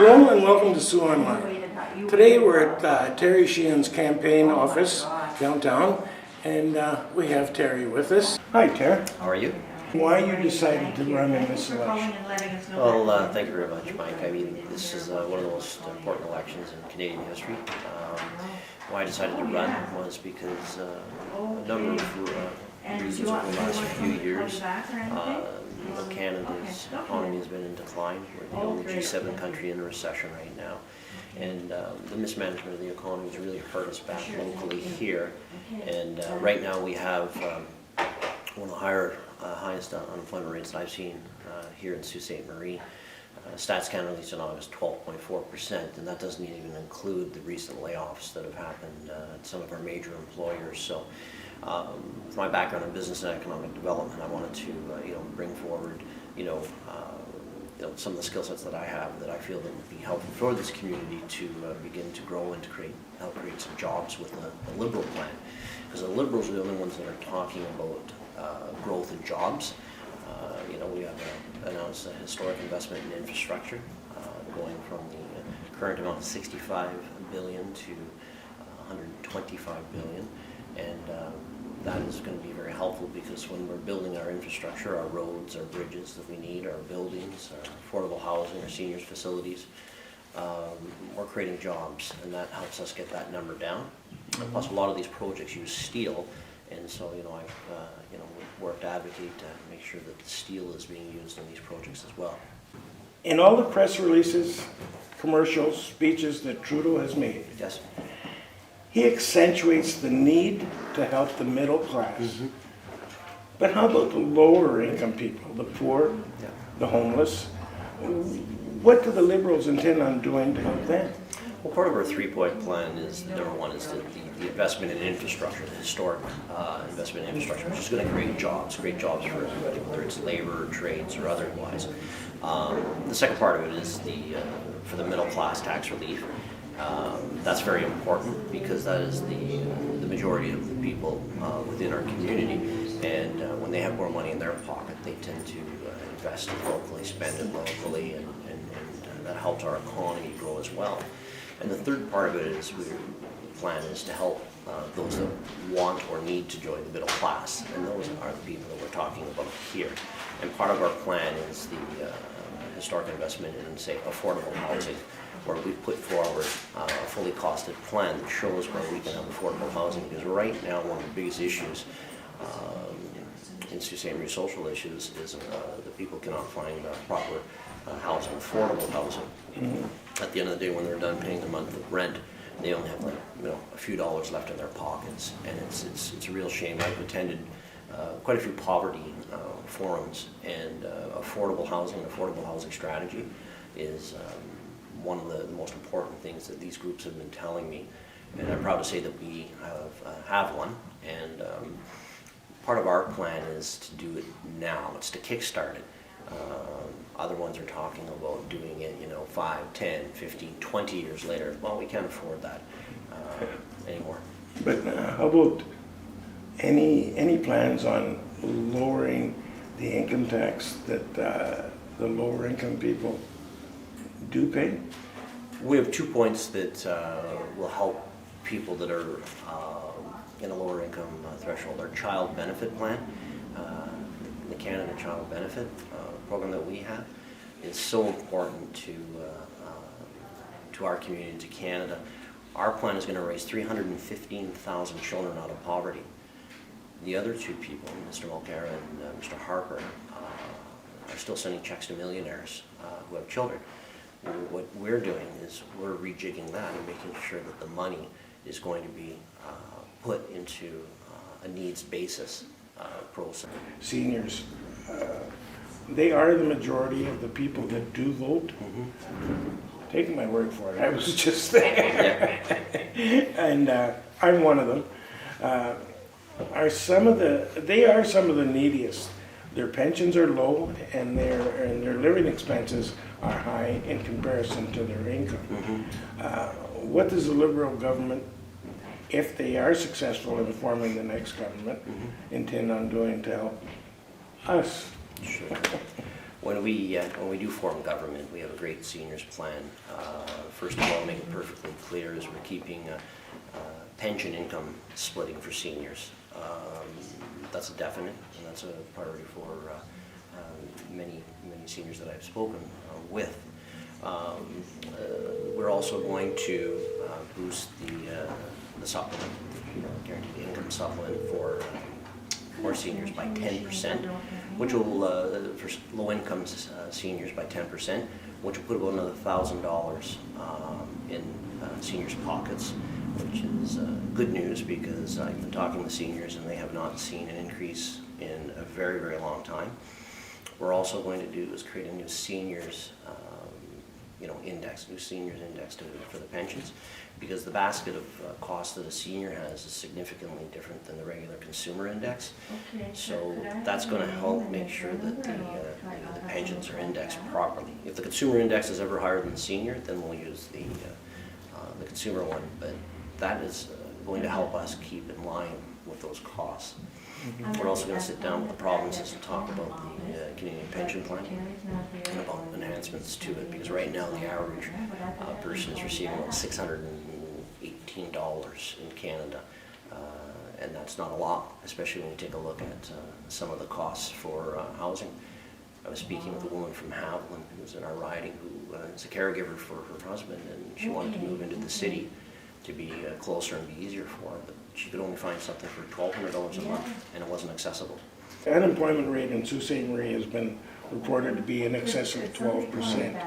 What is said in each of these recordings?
Hello and welcome to Sioux Online. Today we're at Terry Sheehan's campaign office downtown, and we have Terry with us. Hi Terry. How are you? Why you decided to run in this election? Well, thank you very much, Mike. I mean, this is one of the most important elections in Canadian history. Why I decided to run was because a number of reasons over the last few years. Canada's economy has been in decline. We're the only G7 country in a recession right now. And the mismanagement of the economy has really hurt us back locally here. And right now we have one of the highest unemployment rates that I've seen here in Sault Ste. Marie. Stats Canada released in August 12.4%, and that doesn't even include the recent layoffs that have happened at some of our major employers. So, for my background in business and economic development, I wanted to bring forward some of the skill sets that I have that I feel that would be helpful for this community to begin to grow and to help create some jobs with the Liberal plan. Because the Liberals are the only ones that are talking about growth and jobs. We have announced a historic investment in infrastructure, going from the current amount of $65 billion to $125 billion, and that is going to be very helpful because when we're building our infrastructure, our roads, our bridges that we need, our buildings, our affordable housing, our seniors facilities, we're creating jobs, and that helps us get that number down. Plus, a lot of these projects use steel. And so, I've worked to advocate to make sure that the steel is being used in these projects as well. In all the press releases, commercials, speeches that Trudeau has made, Yes. he accentuates the need to help the middle class. Mm-hmm. But how about the lower income people, the poor, the homeless? What do the Liberals intend on doing to help them? Well, part of our three-point plan is, number one, is the investment in infrastructure, the historic investment in infrastructure, which is going to create jobs for everybody, whether it's labor, trades, or otherwise. The second part of it is for the middle class tax relief. That's very important because that is the majority of the people within our community. And when they have more money in their pocket, they tend to invest it locally, spend it locally, and that helps our economy grow as well. And the third part of it is the plan is to help those that want or need to join the middle class, and those are the people that we're talking about here. And part of our plan is the historic investment in, say, affordable housing, where we put forward a fully costed plan that shows where we can have affordable housing. Because right now, one of the biggest issues in Sault Ste. Marie, social issues, is that people cannot find proper housing, affordable housing. Mm-hmm. At the end of the day, when they're done paying their monthly rent, they only have a few dollars left in their pockets, and it's a real shame. I've attended quite a few poverty forums, and affordable housing strategy is one of the most important things that these groups have been telling me, and I'm proud to say that we have one. And part of our plan is to do it now. It's to kickstart it. Other ones are talking about doing it, 5, 10, 15, 20 years later. Well, we can't afford that anymore. But how about any plans on lowering the income tax that the lower income people do pay? We have 2 points that will help people that are in a lower income threshold. Our child benefit plan, the Canada Child Benefit program that we have, is so important to our community, to Canada. Our plan is going to raise 315,000 children out of poverty. The other two people, Mr. Mulcair and Mr. Harper, are still sending checks to millionaires who have children. What we're doing is we're rejigging that and making sure that the money is going to be put into a needs basis process. Seniors, they are the majority of the people that do vote. Mm-hmm. Take my word for it, I was just there. And I'm one of them. They are some of the neediest. Their pensions are low, and their living expenses are high in comparison to their income. Mm-hmm. What does the Liberal government, if they are successful in forming the next government, intend on doing to help us? Sure. When we do form government, we have a great seniors plan. First of all, make it perfectly clear is we're keeping pension income splitting for seniors. That's a definite, and that's a priority for many seniors that I've spoken with. We're also going to boost the supplement, guaranteed income supplement for seniors by 10%, which will, for low-income seniors by 10%, which will put about another $1,000 in seniors' pockets, which is good news because I've been talking to seniors and they have not seen an increase in a very, very long time. We're also going to do is create a new seniors index for the pensions, because the basket of cost that a senior has is significantly different than the regular consumer index. So that's going to help make sure that the pensions are indexed properly. If the consumer index is ever higher than the senior, then we'll use the consumer one, but that is going to help us keep in line with those costs. We're also going to sit down with the provinces and talk about the Canadian pension plan and about enhancements to it, because right now the average person is receiving about $618 in Canada, and that's not a lot, especially when you take a look at some of the costs for housing. I was speaking with a woman from Haviland who's in our riding who is a caregiver for her husband, and she wanted to move into the city to be closer and be easier for her, but she could only find something for $1,200 a month, and it wasn't accessible. The unemployment rate in Sault Ste. Marie has been reported to be in excess of 12%.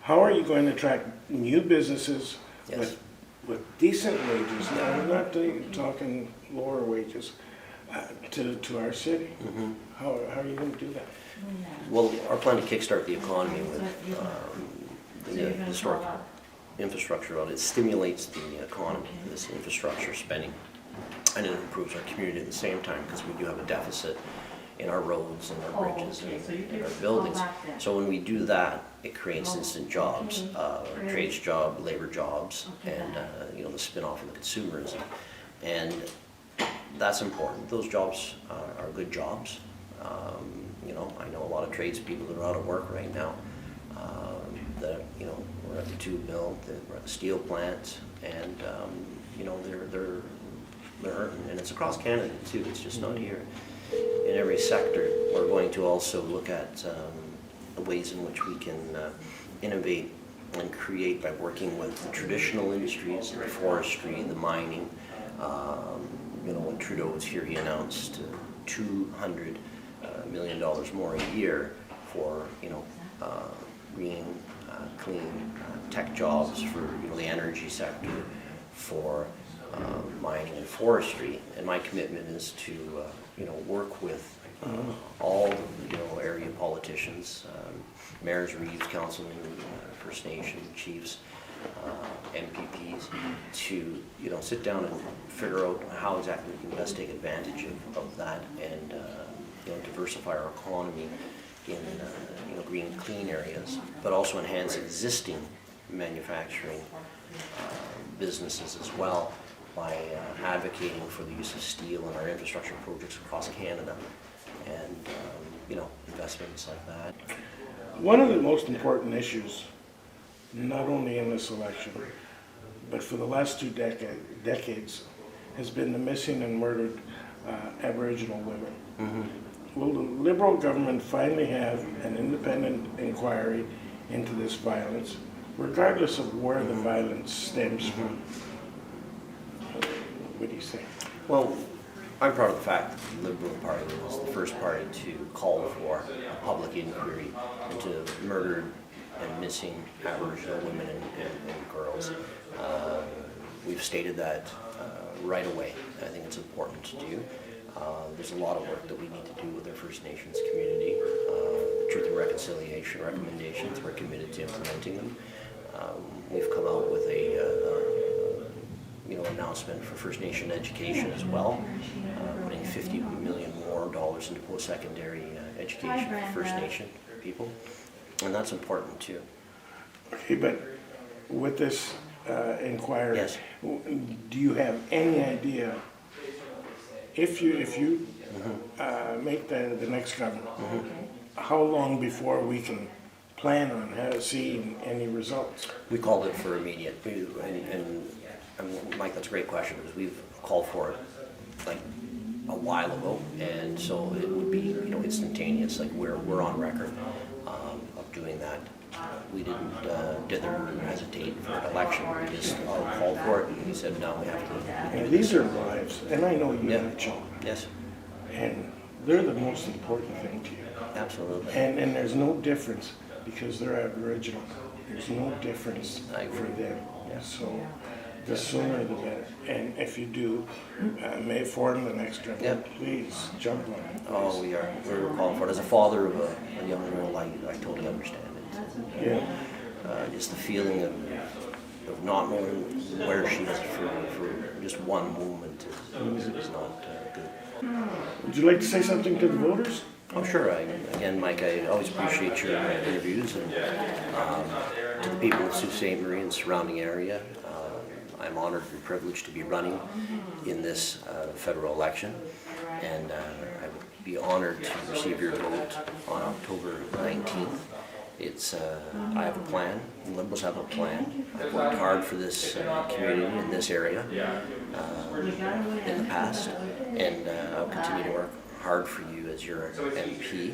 How are you going to attract new businesses with decent wages, now we're not talking lower wages, to our city? How are you going to do that? Well, our plan to kickstart the economy with the historic infrastructure audit stimulates the economy, this infrastructure spending, and it improves our community at the same time, because we do have a deficit in our roads and our bridges and our buildings. So when we do that, it creates instant jobs, creates labor jobs, and the spin-off of the consumerism, and that's important. Those jobs are good jobs. I know a lot of tradespeople that are out of work right now. We're at the tube mill, we're at the steel plant, and they're hurting, and it's across Canada too. It's just not here. In every sector, we're going to also look at the ways in which we can innovate and create by working with the traditional industries, the forestry, the mining. When Trudeau was here, he announced $200 million more a year for green, clean tech jobs for the energy sector, for mining and forestry. And my commitment is to work with all area politicians, mayors, reeves, councilmen, First Nation chiefs, MPPs, to sit down and figure out how exactly we can best take advantage of that and diversify our economy in green, clean areas, but also enhance existing manufacturing businesses as well by advocating for the use of steel in our infrastructure projects across Canada, and investments like that. One of the most important issues, not only in this election, but for the last two decades, has been the missing and murdered Aboriginal women. Will the Liberal government finally have an independent inquiry into this violence, regardless of where the violence stems from? What do you say? Well, I'm proud of the fact that the Liberal Party was the first party to call for a public inquiry into murdered and missing Aboriginal women and girls. We've stated that right away. I think it's important to do. There's a lot of work that we need to do with our First Nations community. Truth and Reconciliation recommendations, we're committed to implementing them. We've come out with a announcement for First Nation education as well, putting $50 million more into post-secondary education for First Nation people, and that's important too. Okay, but with this inquiry, yes. Do you have any idea if you make the next government, how long before we can plan on seeing any results? We called it for immediate, and Mike, that's a great question, because we've called for it like a while ago, and so it would be, instantaneous, like we're on record of doing that. We didn't dither or hesitate for an election, we just called for it, and we said, no, we have to. And these are lives, and I know you Yeah. have children, Yes, and they're the most important thing to you. absolutely. And there's no difference because they're Aboriginal. There's no difference I agree. for them. Yeah. So the sooner the better. And if you do, May 4th, the next trip, Yeah. please jump on it. Oh, we're calling for it. As a father of a young girl, I totally understand it. Yeah. Just the feeling of not knowing where she is for just one moment is not good. Would you like to say something to the voters? Oh, sure. Again, Mike, I always appreciate your interviews, and to the people of Sault Ste. Marie and surrounding area, I'm honored and privileged to be running in this federal election, and I would be honored to receive your vote on October 19th. I have a plan. The Liberals have a plan. I've worked hard for this community in this area in the past, and I'll continue to work hard for you as your MP.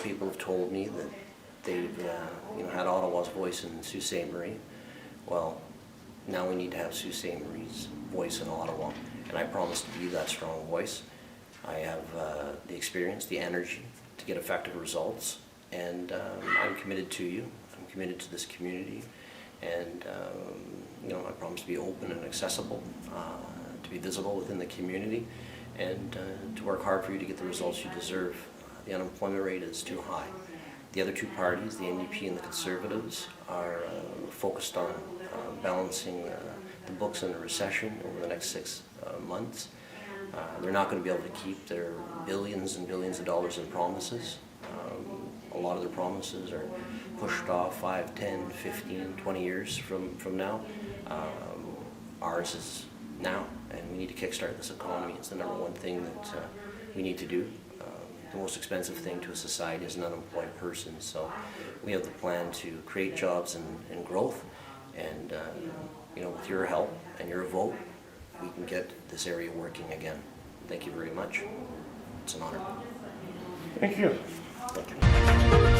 People have told me that they've had Ottawa's voice in Sault Ste. Marie. Well, now we need to have Sault Ste. Marie's voice in Ottawa, and I promise to be that strong voice. I have the experience, the energy to get effective results, and I'm committed to you. I'm committed to this community, and I promise to be open and accessible, to be visible within the community, and to work hard for you to get the results you deserve. The unemployment rate is too high. The other two parties, the NDP and the Conservatives, are focused on balancing the books in a recession over the next 6 months. They're not going to be able to keep their billions and billions of dollars in promises. A lot of their promises are pushed off 5, 10, 15, 20 years from now. Ours is now, and we need to kickstart this economy. It's the number one thing that we need to do. The most expensive thing to a society is an unemployed person. So we have the plan to create jobs and growth, and with your help and your vote, we can get this area working again. Thank you very much. It's an honor. Thank you. Thank you.